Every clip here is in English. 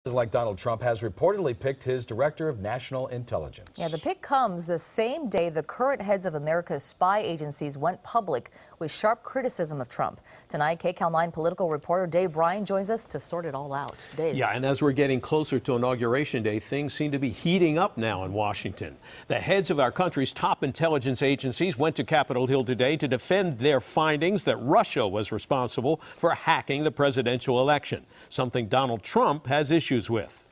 Like Donald Trump has reportedly picked his director of national intelligence. Yeah, the pick comes the same day the current heads of America's spy agencies went public with sharp criticism of Trump. Tonight, KCAL 9 political reporter Bryan joins us to sort it all out. Dave. Yeah, and as we're getting closer to Inauguration Day, things seem to be heating up now in Washington. The heads of our country's top intelligence agencies went to Capitol Hill today to defend their findings that Russia was responsible for hacking the presidential election, something Donald Trump has issues with.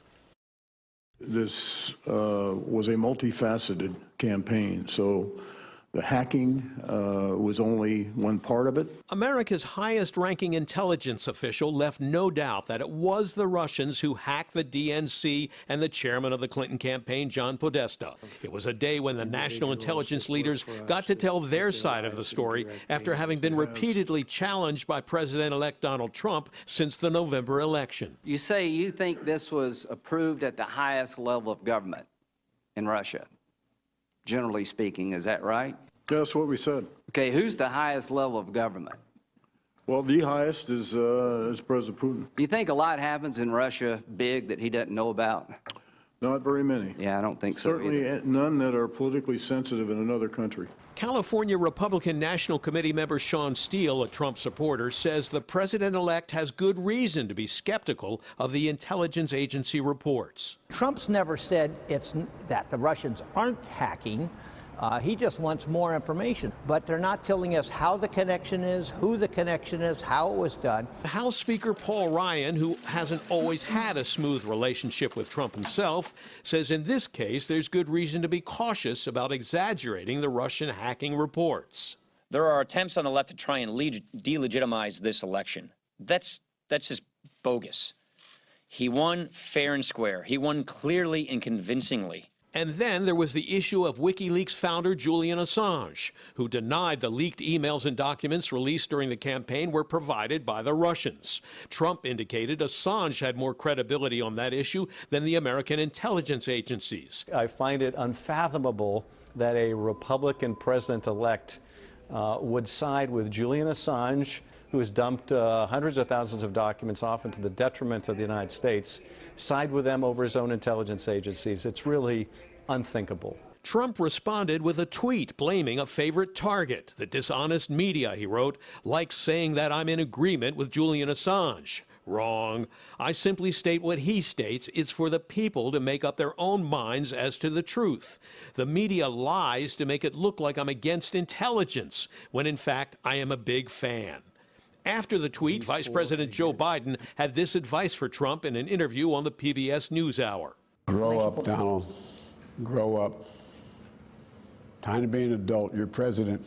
This was a multifaceted campaign, so the hacking was only one part of it. America's highest-ranking intelligence official left no doubt that it was the Russians who hacked the DNC and the chairman of the Clinton campaign, John Podesta. It was a day when the national intelligence leaders got to tell their side of the story after having been repeatedly challenged by President-elect Donald Trump since the November election. You say you think this was approved at the highest level of government in Russia, generally speaking, is that right? Yeah, that's what we said. Okay, who's the highest level of government? Well, the highest is President Putin. Do you think a lot happens in Russia big that he doesn't know about? Not very many. Yeah, I don't think so Certainly either. None that are politically sensitive in another country. California Republican National Committee member Sean Steele, a Trump supporter, says the president-elect has good reason to be skeptical of the intelligence agency reports. Trump's never said that the Russians aren't hacking. He just wants more information, but they're not telling us how the connection is, who the connection is, how it was done. House Speaker Paul Ryan, who hasn't always had a smooth relationship with Trump himself, says in this case there's good reason to be cautious about exaggerating the Russian hacking reports. There are attempts on the left to try and delegitimize this election. That's just bogus. He won fair and square. He won clearly and convincingly. And then there was the issue of WikiLeaks founder Julian Assange, who denied the leaked emails and documents released during the campaign were provided by the Russians. Trump indicated Assange had more credibility on that issue than the American intelligence agencies. I find it unfathomable that a Republican president-elect would side with Julian Assange, who has dumped hundreds of thousands of documents, often to the detriment of the United States, side with them over his own intelligence agencies. It's really unthinkable. Trump responded with a tweet blaming a favorite target, the dishonest media, he wrote, like saying that I'm in agreement with Julian Assange. Wrong. I simply state what he states. It's for the people to make up their own minds as to the truth. The media lies to make it look like I'm against intelligence, when in fact I am a big fan. After the tweet, Vice President Joe Biden had this advice for Trump in an interview on the PBS NewsHour. Grow up, Donald. Grow up. Time to be an adult. You're president.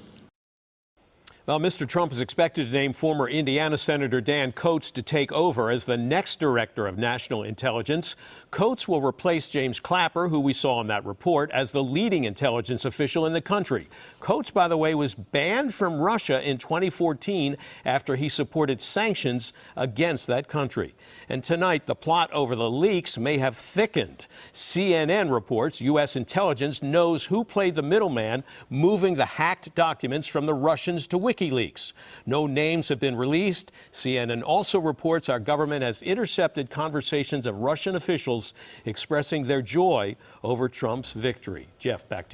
Well, Mr. Trump is expected to name former Indiana Senator Dan Coats to take over as the next director of national intelligence. Coats will replace James Clapper, who we saw in that report, as the leading intelligence official in the country. Coats, by the way, was banned from Russia in 2014 after he supported sanctions against that country. And tonight, the plot over the leaks may have thickened. CNN reports U.S. intelligence knows who played the middleman, moving the hacked documents from the Russians to WikiLeaks. No names have been released. CNN also reports our government has intercepted conversations of Russian officials expressing their joy over Trump's victory. Jeff, back to you.